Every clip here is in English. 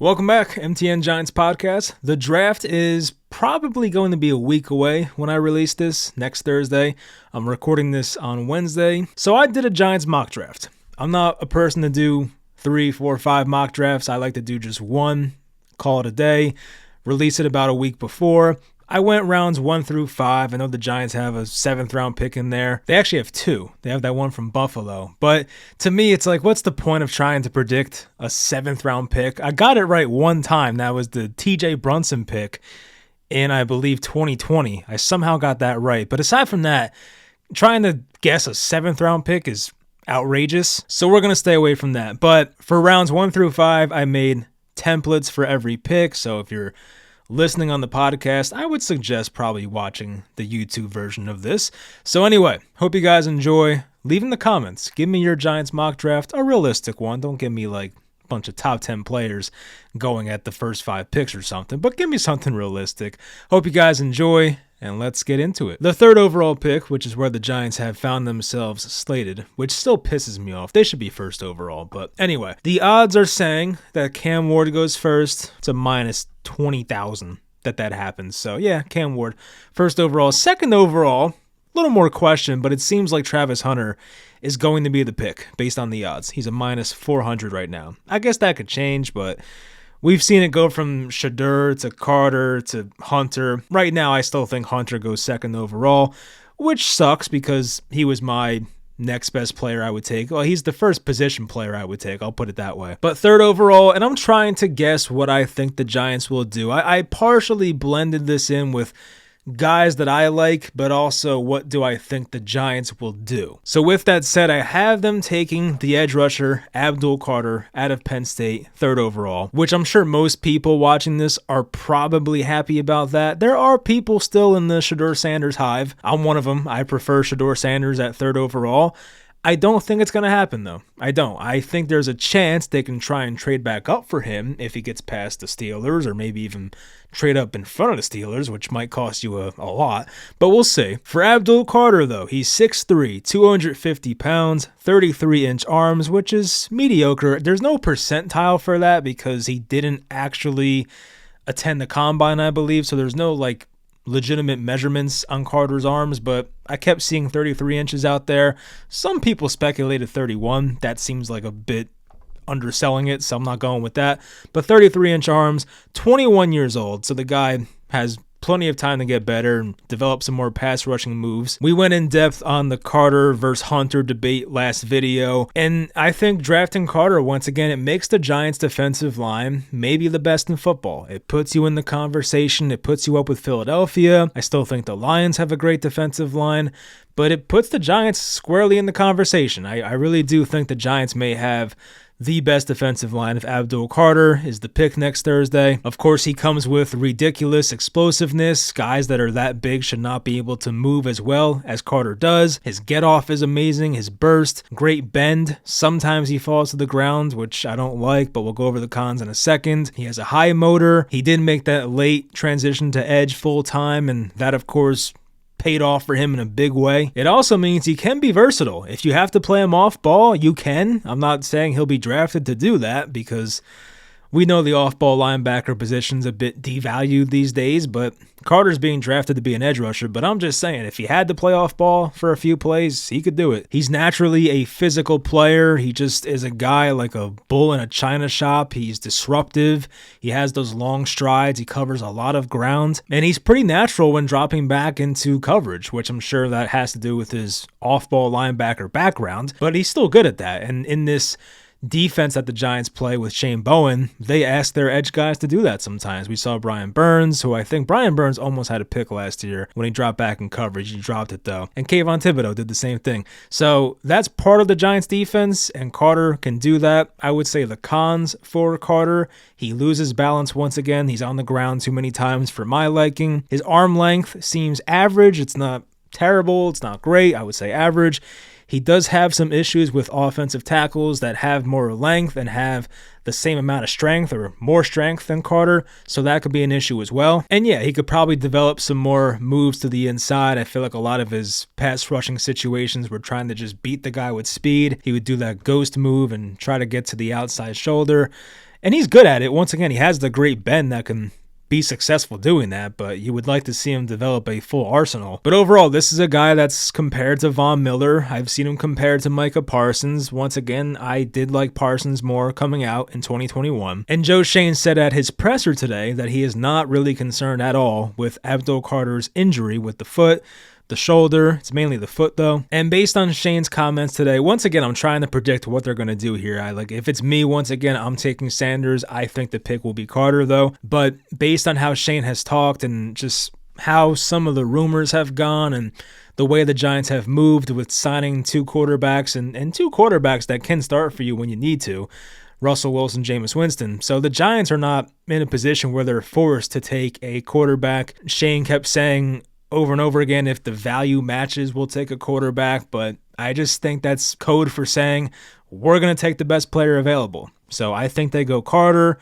Welcome back, MTN Giants Podcast. The draft is probably going to be a week away when I release this next Thursday. I'm recording this on Wednesday. So I did a Giants mock draft. I'm not a person to do 3, 4, 5 mock drafts. I like to do just one, call it a day, release it about a week before. I went rounds 1 through 5. I know the Giants have a 7th round pick in there. They actually have 2. They have that one from Buffalo. But to me, it's like, what's the point of trying to predict a 7th round pick? I got it right one time. That was the TJ Brunson pick in, I believe, 2020. I somehow got that right. But aside from that, trying to guess a 7th round pick is outrageous. So we're going to stay away from that. But for rounds 1 through 5, I made templates for every pick. So if you're listening on the podcast, I would suggest probably watching the YouTube version of this. So anyway, hope you guys enjoy. Leave in the comments. Give me your Giants mock draft, a realistic one. Don't give me like a bunch of top 10 players going at the first 5 picks or something, but give me something realistic. Hope you guys enjoy, and let's get into it. The 3rd overall pick, which is where the Giants have found themselves slated, which still pisses me off. They should be 1st overall, but anyway. The odds are saying that Cam Ward goes first. It's a minus 20,000 that happens. So yeah, Cam Ward, 1st overall. 2nd overall, a little more question, but it seems like Travis Hunter is going to be the pick based on the odds. He's a minus 400 right now. I guess that could change, but we've seen it go from Shedeur to Carter to Hunter. Right now, I still think Hunter goes 2nd overall, which sucks because he was my next best player I would take. Well, he's the first position player I would take. I'll put it that way. But 3rd overall, and I'm trying to guess what I think the Giants will do. I partially blended this in with guys that I like, but also what do I think the Giants will do. So with that said, I have them taking the edge rusher Abdul Carter out of Penn State, 3rd overall, which I'm sure most people watching this are probably happy about that. There are people still in the Shedeur Sanders hive. I'm one of them. I prefer Shedeur Sanders at 3rd overall. I don't think it's going to happen, though. I don't. I think there's a chance they can try and trade back up for him if he gets past the Steelers, or maybe even trade up in front of the Steelers, which might cost you a lot. But we'll see. For Abdul Carter, though, he's 6'3", 250 pounds, 33-inch arms, which is mediocre. There's no percentile for that because he didn't actually attend the combine, I believe, so there's no, legitimate measurements on Carter's arms, but I kept seeing 33 inches out there. Some people speculated 31. That seems like a bit underselling it, so I'm not going with that. But 33-inch arms, 21 years old, so the guy has plenty of time to get better and develop some more pass rushing moves. We went in depth on the Carter versus Hunter debate last video, and I think drafting Carter, once again, it makes the Giants defensive line maybe the best in football. It puts you in the conversation. It puts you up with Philadelphia. I still think the Lions have a great defensive line, but it puts the Giants squarely in the conversation. I really do think the Giants may have the best defensive line if Abdul Carter is the pick next Thursday. Of course, he comes with ridiculous explosiveness. Guys that are that big should not be able to move as well as Carter does. His get-off is amazing. His burst, great bend. Sometimes he falls to the ground, which I don't like, but we'll go over the cons in a second. He has a high motor. He did make that late transition to edge full-time, and that, of course, paid off for him in a big way. It also means he can be versatile. If you have to play him off ball, you can. I'm not saying he'll be drafted to do that because we know the off-ball linebacker position's a bit devalued these days, but Carter's being drafted to be an edge rusher. But I'm just saying, if he had to play off-ball for a few plays, he could do it. He's naturally a physical player. He just is a guy like a bull in a china shop. He's disruptive. He has those long strides. He covers a lot of ground. And he's pretty natural when dropping back into coverage, which I'm sure that has to do with his off-ball linebacker background. But he's still good at that. And in this defense that the Giants play with Shane Bowen, they ask their edge guys to do that sometimes. We saw Brian Burns, who I think Brian Burns almost had a pick last year when he dropped back in coverage. He dropped it though. And Kayvon Thibodeau did the same thing. So that's part of the Giants defense, and Carter can do that. I would say the cons for Carter: he loses balance once again. He's on the ground too many times for my liking. His arm length seems average. It's not terrible. It's not great. I would say average. He does have some issues with offensive tackles that have more length and have the same amount of strength or more strength than Carter, so that could be an issue as well. And yeah, he could probably develop some more moves to the inside. I feel like a lot of his pass rushing situations were trying to just beat the guy with speed. He would do that ghost move and try to get to the outside shoulder. And he's good at it. Once again, he has the great bend that can be successful doing that, but you would like to see him develop a full arsenal. But overall, this is a guy that's compared to Von Miller. I've seen him compared to Micah Parsons. Once again, I did like Parsons more coming out in 2021. And Joe Schoen said at his presser today that he is not really concerned at all with Abdul Carter's injury with the foot, the shoulder. It's mainly the foot though. And based on Shane's comments today, once again, I'm trying to predict what they're going to do here. If it's me, once again, I'm taking Sanders. I think the pick will be Carter though. But based on how Shane has talked and just how some of the rumors have gone and the way the Giants have moved with signing two quarterbacks and two quarterbacks that can start for you when you need to, Russell Wilson, Jameis Winston. So the Giants are not in a position where they're forced to take a quarterback. Shane kept saying over and over again, if the value matches, we'll take a quarterback. But I just think that's code for saying we're going to take the best player available. So I think they go Carter,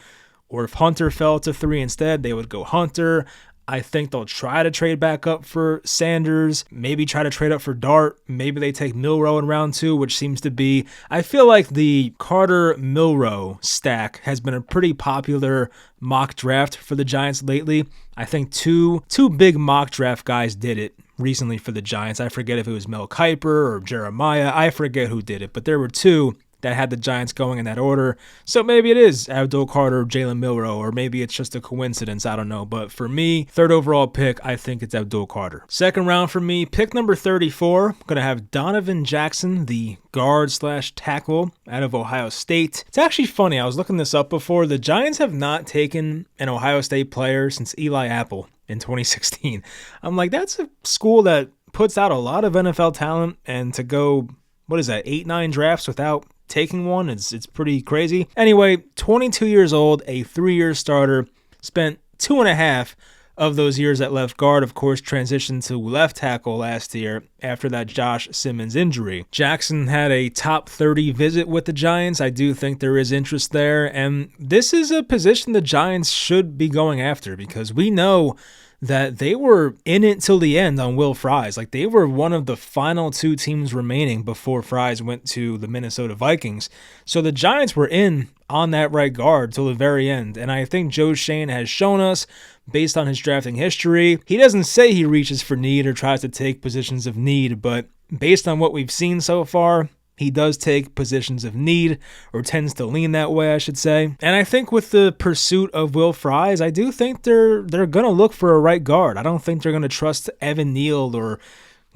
or if Hunter fell to 3 instead, they would go Hunter. I think they'll try to trade back up for Sanders, maybe try to trade up for Dart. Maybe they take Milroe in round 2, which seems to be, I feel like the Carter-Milroe stack has been a pretty popular mock draft for the Giants lately. I think two big mock draft guys did it recently for the Giants. I forget if it was Mel Kiper or Jeremiah. I forget who did it, but there were two that had the Giants going in that order. So maybe it is Abdul Carter, Jalen Milroe, or maybe it's just a coincidence. I don't know. But for me, third overall pick, I think it's Abdul Carter. Second round for me, pick number 34. I'm going to have Donovan Jackson, the guard/tackle out of Ohio State. It's actually funny. I was looking this up before. The Giants have not taken an Ohio State player since Eli Apple in 2016. I'm like, that's a school that puts out a lot of NFL talent, and to go, 8-9 drafts without taking one, it's pretty crazy. Anyway, 22 years old, a 3-year starter, spent 2.5 of those years at left guard, of course, transitioned to left tackle last year after that Josh Simmons injury. Jackson had a top 30 visit with the Giants. I do think there is interest there, and this is a position the Giants should be going after because we know that they were in it till the end on Will Fries. Like, they were one of the final 2 teams remaining before Fries went to the Minnesota Vikings. So the Giants were in on that right guard till the very end. And I think Joe Schoen has shown us, based on his drafting history, he doesn't say he reaches for need or tries to take positions of need, but based on what we've seen so far, he does take positions of need, or tends to lean that way, I should say. And I think with the pursuit of Will Fries, I do think they're going to look for a right guard. I don't think they're going to trust Evan Neal or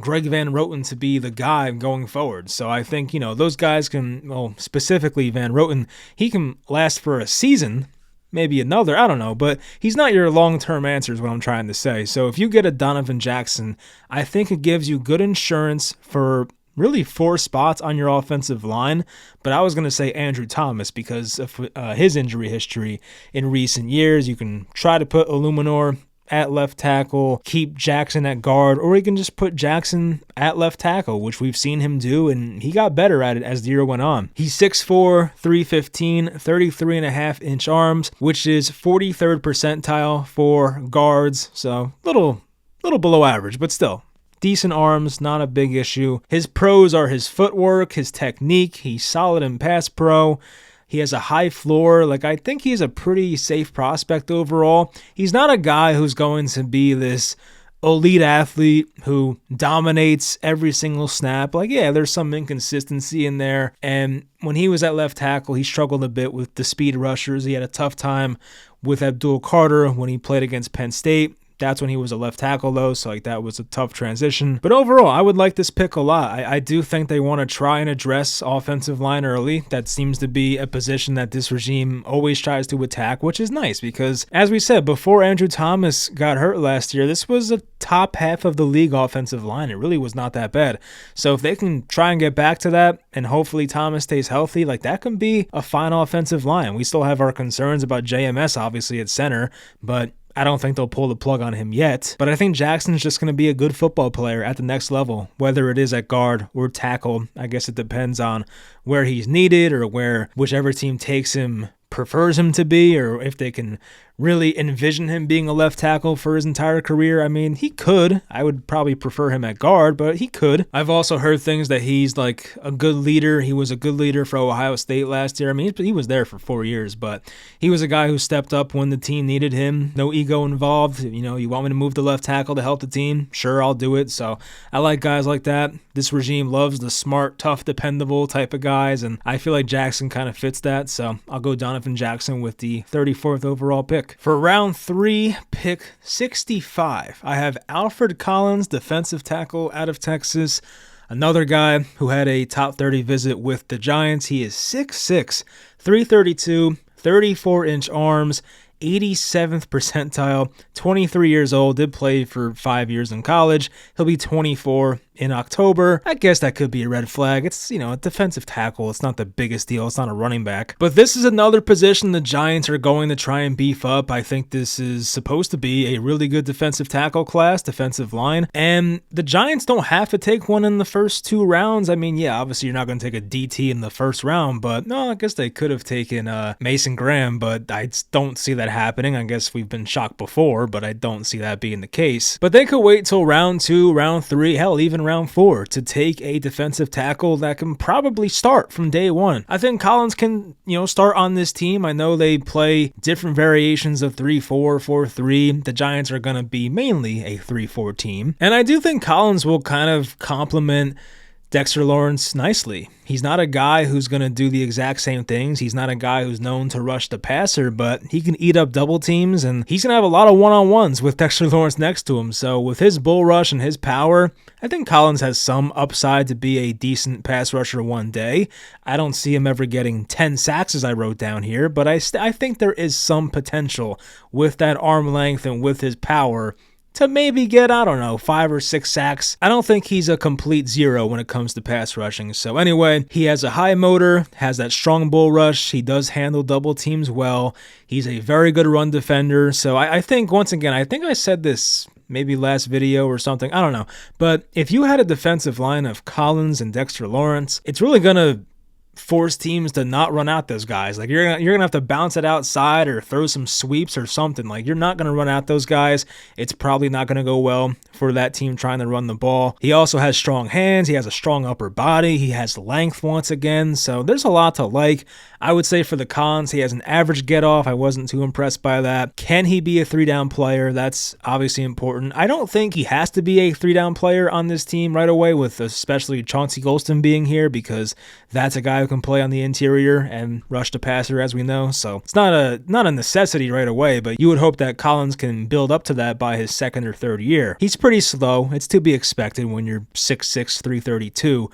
Greg Van Roten to be the guy going forward. So I think, those guys can, specifically Van Roten, he can last for a season, maybe another, I don't know, but he's not your long-term answer is what I'm trying to say. So if you get a Donovan Jackson, I think it gives you good insurance for really 4 spots on your offensive line. But I was going to say Andrew Thomas because of his injury history in recent years. You can try to put Illuminor at left tackle, keep Jackson at guard, or you can just put Jackson at left tackle, which we've seen him do, and he got better at it as the year went on. He's 6'4", 315, 33.5-inch arms, which is 43rd percentile for guards, so little below average, but still. Decent arms, not a big issue. His pros are his footwork, his technique. He's solid in pass pro. He has a high floor. I think he's a pretty safe prospect overall. He's not a guy who's going to be this elite athlete who dominates every single snap. There's some inconsistency in there. And when he was at left tackle, he struggled a bit with the speed rushers. He had a tough time with Abdul Carter when he played against Penn State. That's when he was a left tackle, though, so that was a tough transition. But overall, I would like this pick a lot. I do think they want to try and address offensive line early. That seems to be a position that this regime always tries to attack, which is nice because, as we said, before Andrew Thomas got hurt last year, this was a top half of the league offensive line. It really was not that bad. So if they can try and get back to that, and hopefully Thomas stays healthy, that can be a fine offensive line. We still have our concerns about JMS, obviously, at center, but I don't think they'll pull the plug on him yet, but I think Jackson's just going to be a good football player at the next level, whether it is at guard or tackle. I guess it depends on where he's needed or where whichever team takes him prefers him to be, or if they can really envision him being a left tackle for his entire career. I mean, he could. I would probably prefer him at guard, but he could. I've also heard things that he's like a good leader. He was a good leader for Ohio State last year. I mean, he was there for 4 years, but he was a guy who stepped up when the team needed him. No ego involved. You know, you want me to move to left tackle to help the team? Sure, I'll do it. So I like guys like that. This regime loves the smart, tough, dependable type of guys, and I feel like Jackson kind of fits that, so I'll go Donovan Jackson with the 34th overall pick. For round 3, pick 65, I have Alfred Collins, defensive tackle out of Texas. Another guy who had a top 30 visit with the Giants. He is 6'6", 332, 34-inch arms, 87th percentile, 23 years old, did play for 5 years in college. He'll be 24 in October. I guess that could be a red flag. It's, a defensive tackle. It's not the biggest deal. It's not a running back. But this is another position the Giants are going to try and beef up. I think this is supposed to be a really good defensive tackle class, defensive line. And the Giants don't have to take one in the first 2 rounds. I mean, yeah, obviously you're not going to take a DT in the first round, but no, I guess they could have taken Mason Graham, but I don't see that happening. I guess we've been shocked before, but I don't see that being the case. But they could wait till round 2, round 3, hell, even round 4 to take a defensive tackle that can probably start from day one. I think Collins can, start on this team. I know they play different variations of 3-4, 4-3. The Giants are going to be mainly a 3-4 team. And I do think Collins will kind of complement Dexter Lawrence nicely. He's not a guy who's going to do the exact same things. He's not a guy who's known to rush the passer, but he can eat up double teams, and he's going to have a lot of one-on-ones with Dexter Lawrence next to him. So with his bull rush and his power, I think Collins has some upside to be a decent pass rusher one day. I don't see him ever getting 10 sacks as I wrote down here, but I think there is some potential with that arm length and with his power to maybe get, 5 or 6 sacks. I don't think he's a complete zero when it comes to pass rushing. So anyway, he has a high motor, has that strong bull rush. He does handle double teams well. He's a very good run defender. So I think, once again, I think I said this maybe last video or something. I don't know. But if you had a defensive line of Collins and Dexter Lawrence, it's really going to force teams to not run out those guys. Like you're gonna have to bounce it outside or throw some sweeps or something. Like you're not gonna run out those guys. It's probably not gonna go well for that team trying to run the ball. He also has strong hands. He has a strong upper body. He has length once again. So there's a lot to like. I would say for the cons, he has an average get off. I wasn't too impressed by that. Can he be a 3-down player? That's obviously important. I don't think he has to be a 3-down player on this team right away, with especially Chauncey Golston being here, because that's a guy who can play on the interior and rush the passer, as we know. So it's not a necessity right away, but you would hope that Collins can build up to that by his 2nd or 3rd year. He's pretty slow. It's to be expected when you're 6'6", 332.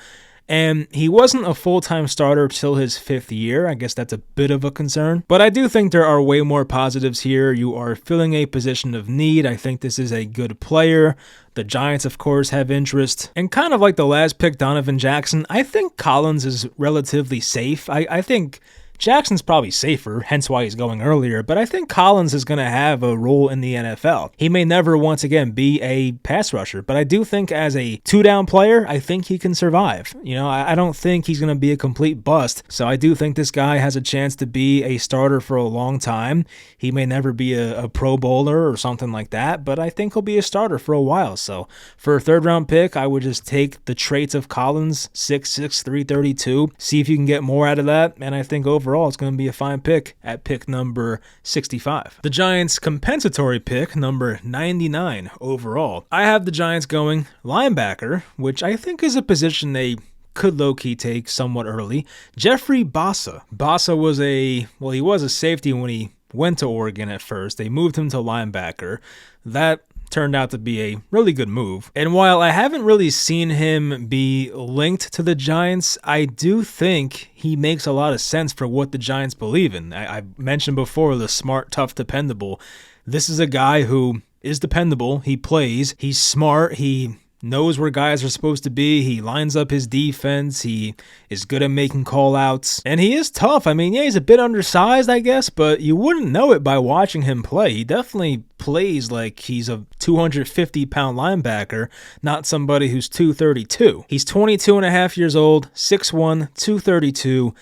And he wasn't a full-time starter till his 5th year. I guess that's a bit of a concern. But I do think there are way more positives here. You are filling a position of need. I think this is a good player. The Giants, of course, have interest. And kind of like the last pick, Donovan Jackson, I think Collins is relatively safe. I think Jackson's probably safer, hence why he's going earlier, but I think Collins is going to have a role in the NFL. He may never once again be a pass rusher, but I do think as a 2-down player, I think he can survive. I don't think he's going to be a complete bust, so I do think this guy has a chance to be a starter for a long time. He may never be a Pro Bowler or something like that, but I think he'll be a starter for a while. So for a 3rd-round pick, I would just take the traits of Collins, 6'6", 332, see if you can get more out of that, and I think overall it's going to be a fine pick at pick number 65. The Giants' compensatory pick, number 99 overall. I have the Giants going linebacker, which I think is a position they could low-key take somewhat early. Jeffrey Bassa. Bassa was he was a safety when he went to Oregon at first. They moved him to linebacker. That turned out to be a really good move. And while I haven't really seen him be linked to the Giants, I do think he makes a lot of sense for what the Giants believe in. I mentioned before the smart, tough, dependable. This is a guy who is dependable. He plays. He's smart. He knows where guys are supposed to be. He lines up his defense. He is good at making call-outs. And he is tough. I mean, yeah, he's a bit undersized, I guess, but you wouldn't know it by watching him play. He definitely plays like he's a 250-pound linebacker, not somebody who's 232. He's 22 and a half years old, 6'1", 232.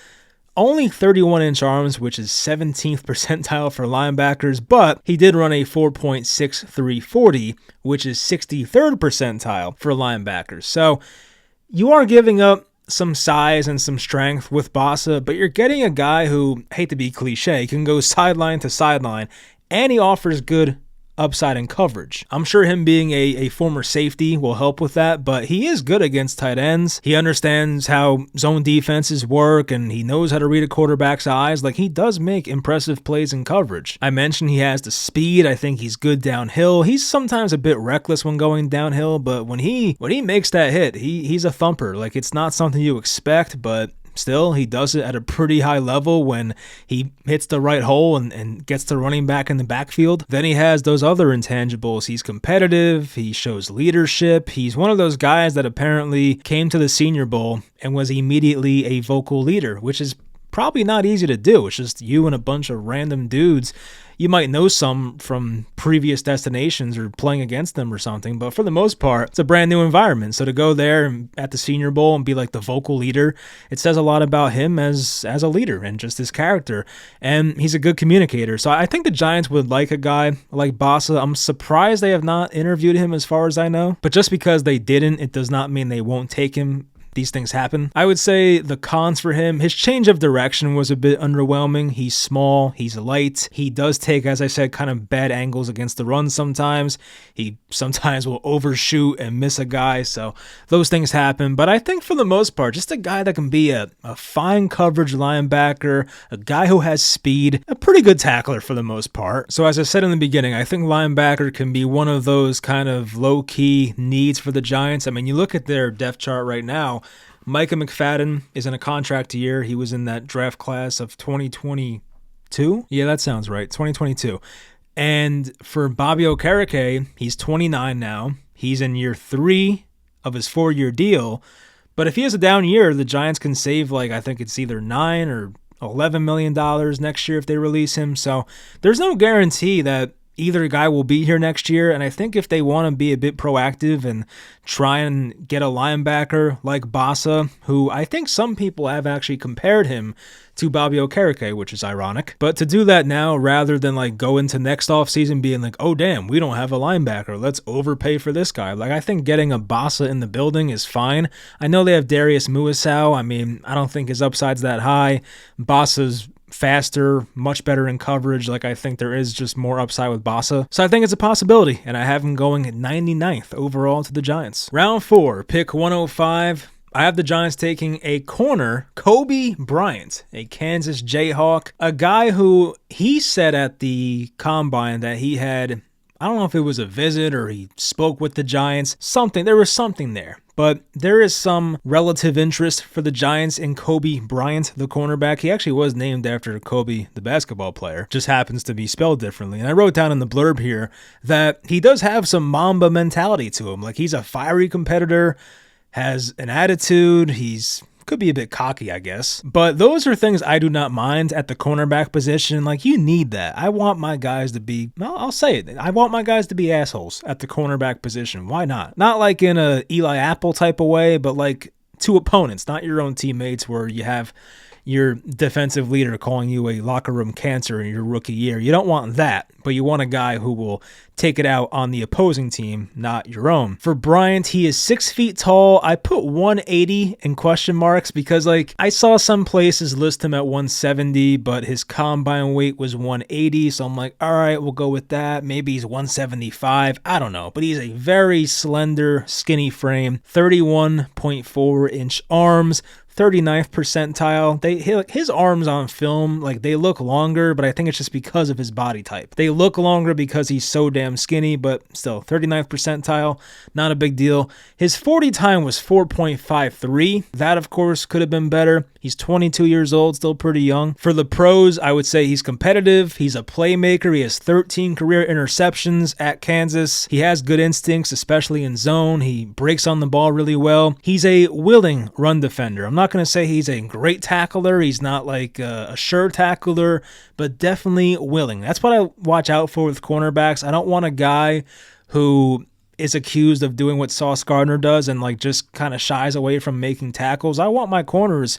Only 31-inch arms, which is 17th percentile for linebackers, but he did run a 4.63 40, which is 63rd percentile for linebackers. So you are giving up some size and some strength with Bosa, but you're getting a guy who, hate to be cliche, can go sideline to sideline, and he offers good upside in coverage. I'm sure him being a former safety will help with that, but he is good against tight ends. He understands how zone defenses work, and he knows how to read a quarterback's eyes. Like, he does make impressive plays in coverage. I mentioned he has the speed. I think he's good downhill. He's sometimes a bit reckless when going downhill, but when he makes that hit, he's a thumper. Like, it's not something you expect, but still, he does it at a pretty high level when he hits the right hole and gets the running back in the backfield. Then he has those other intangibles. He's competitive. He shows leadership. He's one of those guys that apparently came to the Senior Bowl and was immediately a vocal leader, which is probably not easy to do. It's just you and a bunch of random dudes. You might know some from previous destinations or playing against them or something, but for the most part, it's a brand new environment. So to go there and at the Senior Bowl and be like the vocal leader, it says a lot about him as a leader and just his character. And he's a good communicator. So I think the Giants would like a guy like Bosa. I'm surprised they have not interviewed him as far as I know, but just because they didn't, it does not mean they won't take him. These things happen. I would say the cons for him, his change of direction was a bit underwhelming. He's small, he's light. He does take, as I said, kind of bad angles against the run sometimes. He sometimes will overshoot and miss a guy, so those things happen. But I think for the most part, just a guy that can be a fine coverage linebacker, a guy who has speed, a pretty good tackler for the most part. So as I said in the beginning, I think linebacker can be one of those kind of low-key needs for the Giants. I mean, you look at their depth chart right now, Micah McFadden is in a contract year. He was in that draft class of 2022. Yeah, that sounds right. 2022. And for Bobby Okereke, he's 29 now. He's in year 3 of his 4-year deal. But if he has a down year, the Giants can save, like, I think it's either $9 or $11 million next year if they release him. So there's no guarantee that either guy will be here next year, and I think if they want to be a bit proactive and try and get a linebacker like Bosa, who I think some people have actually compared him to Bobby Okereke, which is ironic, but to do that now rather than like go into next offseason being like, oh damn, we don't have a linebacker, let's overpay for this guy. Like, I think getting a Bosa in the building is fine. I know they have Darius Muasau. I mean, I don't think his upside's that high. Bosa's faster, much better in coverage. Like, I think there is just more upside with Bosa. So I think it's a possibility, and I have him going at 99th overall to the Giants. Round 4, pick 105. I have the Giants taking a corner, Coby Bryant, a Kansas Jayhawk, a guy who he said at the Combine that he had, I don't know if it was a visit or he spoke with the Giants, there was something there. But there is some relative interest for the Giants in Coby Bryant, the cornerback. He actually was named after Kobe, the basketball player. Just happens to be spelled differently. And I wrote down in the blurb here that he does have some Mamba mentality to him. Like, he's a fiery competitor, has an attitude, could be a bit cocky, I guess. But those are things I do not mind at the cornerback position. Like, you need that. I want my guys to be, I'll say it, I want my guys to be assholes at the cornerback position. Why not? Not like in a Eli Apple type of way, but like to opponents, not your own teammates, where you have your defensive leader calling you a locker room cancer in your rookie year. You don't want that, but you want a guy who will take it out on the opposing team, not your own. For Bryant, he is 6 feet tall. I put 180 in question marks because, like, I saw some places list him at 170, but his combine weight was 180, so I'm like, all right, we'll go with that. Maybe he's 175. I don't know, but he's a very slender, skinny frame, 31.4-inch arms, 39th percentile. His arms on film, like, they look longer, but I think it's just because of his body type. They look longer because he's so damn skinny, but still, 39th percentile, not a big deal. His 40 time was 4.53. That, of course, could have been better. He's 22 years old, still pretty young. For the pros, I would say he's competitive. He's a playmaker. He has 13 career interceptions at Kansas. He has good instincts, especially in zone. He breaks on the ball really well. He's a willing run defender. I'm not going to say he's a great tackler. He's not like a sure tackler, but definitely willing. That's what I watch out for with cornerbacks. I don't want a guy who is accused of doing what Sauce Gardner does and like just kind of shies away from making tackles. I want my corners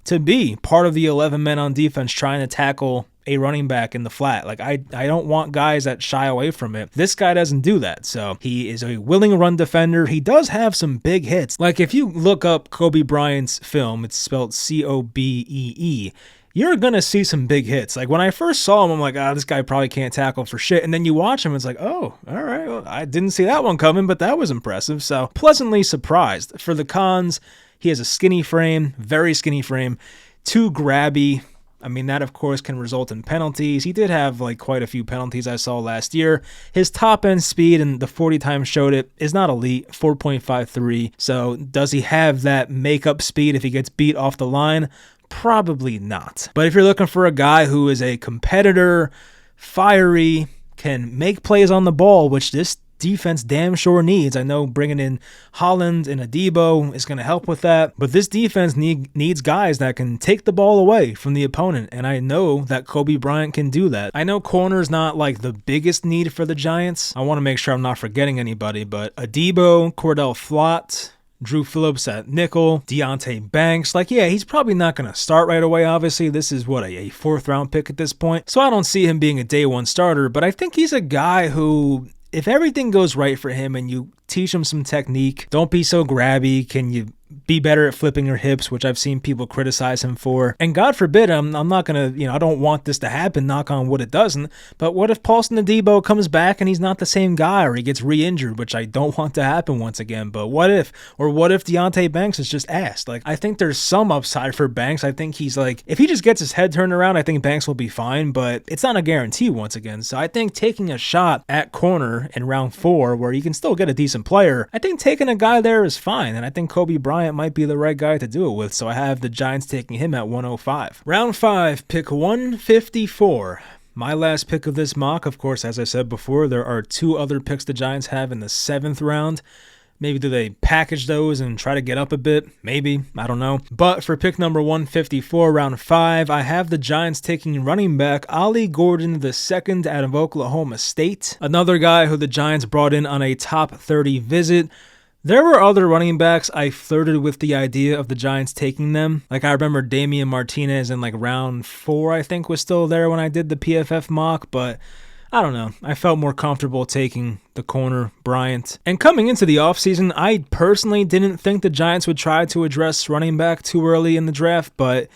to be part of the 11 men on defense trying to tackle a running back in the flat. Like, I don't want guys that shy away from it. This guy doesn't do that. So he is a willing run defender. He does have some big hits. Like, if you look up Kobe Bryant's film, it's spelled Cobee, you're going to see some big hits. Like, when I first saw him, I'm like, this guy probably can't tackle for shit. And then you watch him, it's like, oh, all right, well, I didn't see that one coming, but that was impressive. So pleasantly surprised. For the cons, he has a skinny frame, very skinny frame, too grabby. I mean, that, of course, can result in penalties. He did have, like, quite a few penalties I saw last year. His top-end speed, and the 40 times showed it, is not elite, 4.53. So does he have that make-up speed if he gets beat off the line? Probably not. But if you're looking for a guy who is a competitor, fiery, can make plays on the ball, which this defense damn sure needs. I know bringing in Holland and Adebo is going to help with that, but this defense needs guys that can take the ball away from the opponent, and I know that Kobe Bryant can do that. I know corner's not like the biggest need for the Giants. I want to make sure I'm not forgetting anybody, but Adebo, Cordell Flott, Drew Phillips at nickel, Deonte Banks. Like, yeah, he's probably not going to start right away, obviously. This is, a 4th-round pick at this point, so I don't see him being a day one starter, but I think he's a guy who, if everything goes right for him and you teach him some technique, don't be so grabby, can you be better at flipping your hips, which I've seen people criticize him for. And God forbid, I'm not going to, I don't want this to happen, knock on wood it doesn't, but what if Paulson Adebo comes back and he's not the same guy, or he gets re-injured, which I don't want to happen once again, but what if? Or what if Deonte Banks is just ass? Like, I think there's some upside for Banks. I think he's like, if he just gets his head turned around, I think Banks will be fine, but it's not a guarantee once again. So I think taking a shot at corner in round 4, where you can still get a decent player, I think taking a guy there is fine, and I think Kobe Bryant might be the right guy to do it with, so I have the Giants taking him at 105. Round 5, pick 154. My last pick of this mock, of course, as I said before, there are 2 other picks the Giants have in the 7th round. Maybe do they package those and try to get up a bit? Maybe. I don't know. But for pick number 154, round 5, I have the Giants taking running back Ollie Gordon II out of Oklahoma State. Another guy who the Giants brought in on a top 30 visit. There were other running backs I flirted with the idea of the Giants taking them. Like, I remember Damian Martinez in like round 4, I think, was still there when I did the PFF mock, but I don't know. I felt more comfortable taking the corner, Bryant. And coming into the offseason, I personally didn't think the Giants would try to address running back too early in the draft, but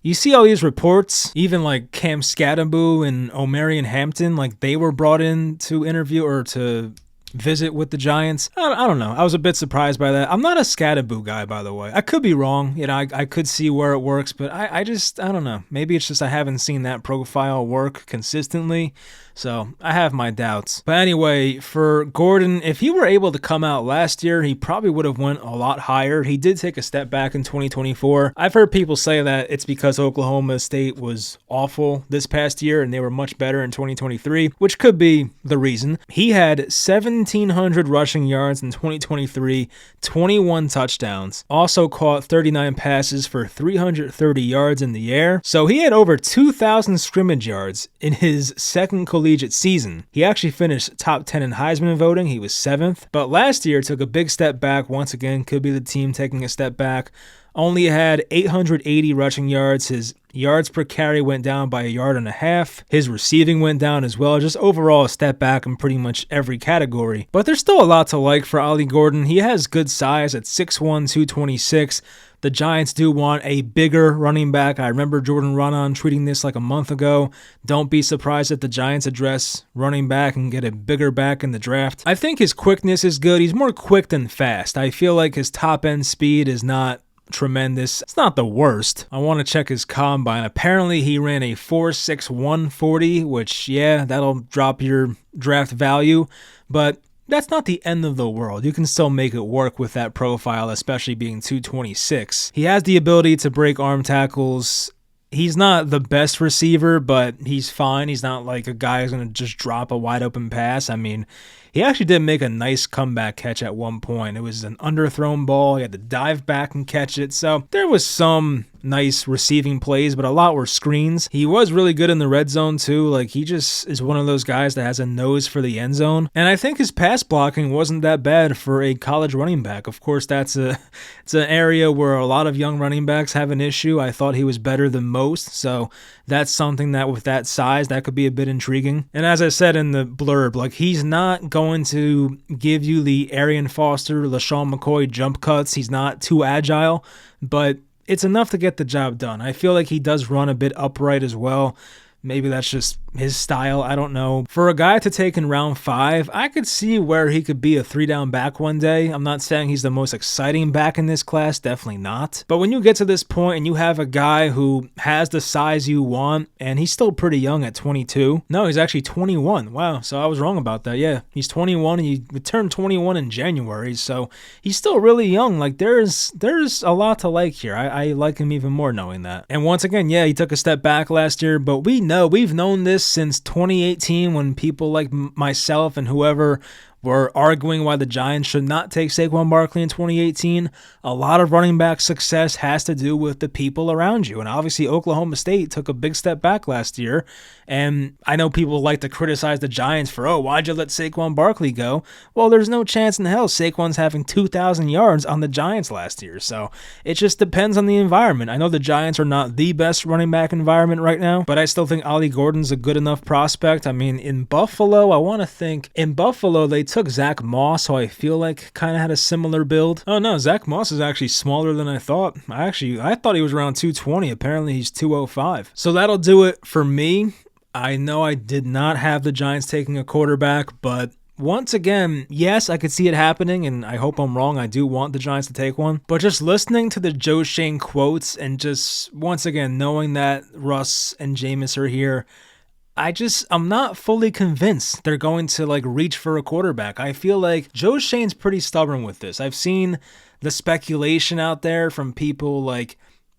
you see all these reports, even like Cam Scadaboo and Omarion Hampton, like they were brought in to interview or to visit with the Giants. I don't know. I was a bit surprised by that. I'm not a Scadaboo guy, by the way. I could be wrong. I could see where it works, but I don't know. Maybe it's just I haven't seen that profile work consistently. So I have my doubts. But anyway, for Gordon, if he were able to come out last year, he probably would have went a lot higher. He did take a step back in 2024. I've heard people say that it's because Oklahoma State was awful this past year and they were much better in 2023, which could be the reason. He had 1,700 rushing yards in 2023, 21 touchdowns, also caught 39 passes for 330 yards in the air. So he had over 2,000 scrimmage yards in his second collegiate season. He actually finished top 10 in Heisman voting. He was 7th, but last year took a big step back. Once again, could be the team taking a step back. Only had 880 rushing yards. His yards per carry went down by 1.5 yards. His receiving went down as well. Just overall a step back in pretty much every category. But there's still a lot to like for Ollie Gordon. He has good size at 6'1", 226. The Giants do want a bigger running back. I remember Jordan Runyon tweeting this like a month ago. Don't be surprised if the Giants address running back and get a bigger back in the draft. I think his quickness is good. He's more quick than fast. I feel like his top-end speed is not tremendous. It's not the worst. I want to check his combine. Apparently he ran a 4.6 140, which, yeah, that'll drop your draft value, but that's not the end of the world. You can still make it work with that profile, especially being 226. He has the ability to break arm tackles. He's not the best receiver, but he's fine. He's not like a guy who's going to just drop a wide open pass. I mean, he actually did make a nice comeback catch at one point. It was an underthrown ball. He had to dive back and catch it. So there was some nice receiving plays, but a lot were screens. He was really good in the red zone too. Like, he just is one of those guys that has a nose for the end zone. And I think his pass blocking wasn't that bad for a college running back. Of course, it's an area where a lot of young running backs have an issue. I thought he was better than most, so that's something that with that size, that could be a bit intriguing. And as I said in the blurb, like, he's not going to give you the Arian Foster, LaShawn McCoy jump cuts. He's not too agile, but it's enough to get the job done. I feel like he does run a bit upright as well. Maybe that's just his style. I don't know. For a guy to take in round 5, I could see where he could be a 3-down back one day. I'm not saying he's the most exciting back in this class. Definitely not. But when you get to this point and you have a guy who has the size you want, and he's still pretty young at 22. No, he's actually 21. Wow. So I was wrong about that. Yeah, he's 21 and he turned 21 in January. So he's still really young. Like, there's a lot to like here. I like him even more knowing that. And once again, yeah, he took a step back last year, but we've known this since 2018 when people like myself and whoever were arguing why the Giants should not take Saquon Barkley in 2018. A lot of running back success has to do with the people around you. And obviously Oklahoma State took a big step back last year. And I know people like to criticize the Giants for, why'd you let Saquon Barkley go? Well, there's no chance in hell Saquon's having 2,000 yards on the Giants last year. So it just depends on the environment. I know the Giants are not the best running back environment right now, but I still think Ollie Gordon's a good enough prospect. I mean, in Buffalo, they took Zach Moss, so I feel like kind of had a similar build. Oh no, Zach Moss is actually smaller than I thought. I thought he was around 220. Apparently he's 205. So that'll do it for me. I know I did not have the Giants taking a quarterback, but once again, yes, I could see it happening, and I hope I'm wrong. I do want the Giants to take one. But just listening to the Joe Schoen quotes and just, once again, knowing that Russ and Jameis are here, I'm not fully convinced they're going to reach for a quarterback. I feel like Joe Schoen's pretty stubborn with this. I've seen the speculation out there from people like,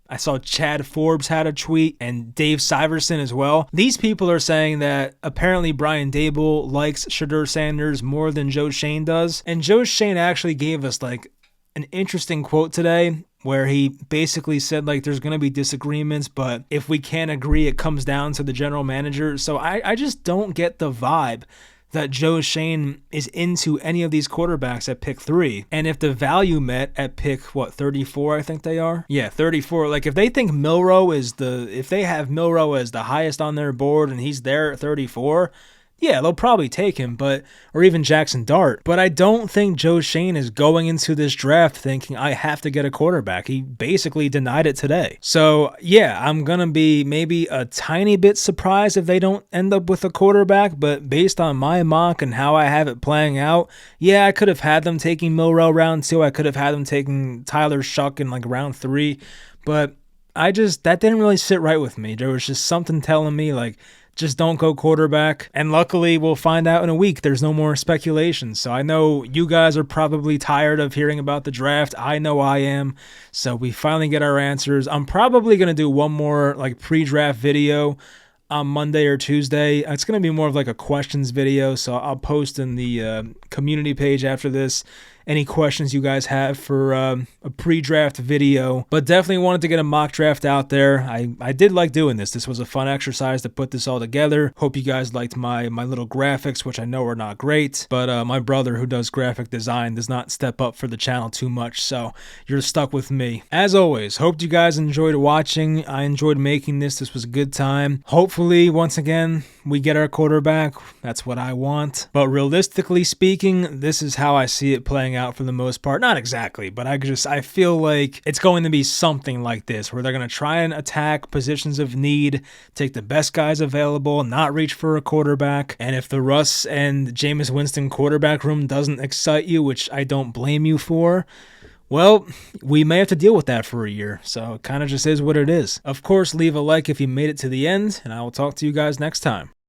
I saw Chad Forbes had a tweet and Dave Syverson as well. These people are saying that apparently Brian Daboll likes Shedeur Sanders more than Joe Schoen does. And Joe Schoen actually gave us an interesting quote today where he basically said there's going to be disagreements, but if we can't agree, it comes down to the general manager. So I just don't get the vibe that Joe Schoen is into any of these quarterbacks at pick 3. And if the value met at pick, 34, I think they are? Yeah, 34. If they think if they have Milroe as the highest on their board and he's there at 34, yeah, they'll probably take him, or even Jackson Dart. But I don't think Joe Schoen is going into this draft thinking, I have to get a quarterback. He basically denied it today. So, yeah, I'm going to be maybe a tiny bit surprised if they don't end up with a quarterback, but based on my mock and how I have it playing out, yeah, I could have had them taking Milroe round 2. I could have had them taking Tyler Shuck in round 3, but that didn't really sit right with me. There was just something telling me just don't go quarterback. And luckily, we'll find out in a week. There's no more speculation. So I know you guys are probably tired of hearing about the draft. I know I am. So we finally get our answers. I'm probably going to do one more pre-draft video on Monday or Tuesday. It's going to be more of a questions video. So I'll post in the community page after this any questions you guys have for a pre-draft video. But definitely wanted to get a mock draft out there. I did like doing this. This was a fun exercise to put this all together. Hope you guys liked my little graphics, which I know are not great. But my brother, who does graphic design, does not step up for the channel too much, so you're stuck with me. As always, hope you guys enjoyed watching. I enjoyed making this. This was a good time. Hopefully, once again, we get our quarterback. That's what I want. But realistically speaking, this is how I see it playing out for the most part. Not exactly, but I feel like it's going to be something like this, where they're going to try and attack positions of need, take the best guys available, not reach for a quarterback. And if the Russ and Jameis Winston quarterback room doesn't excite you, which I don't blame you for, well, we may have to deal with that for a year, so it kind of just is what it is. Of course, leave a like if you made it to the end, and I will talk to you guys next time.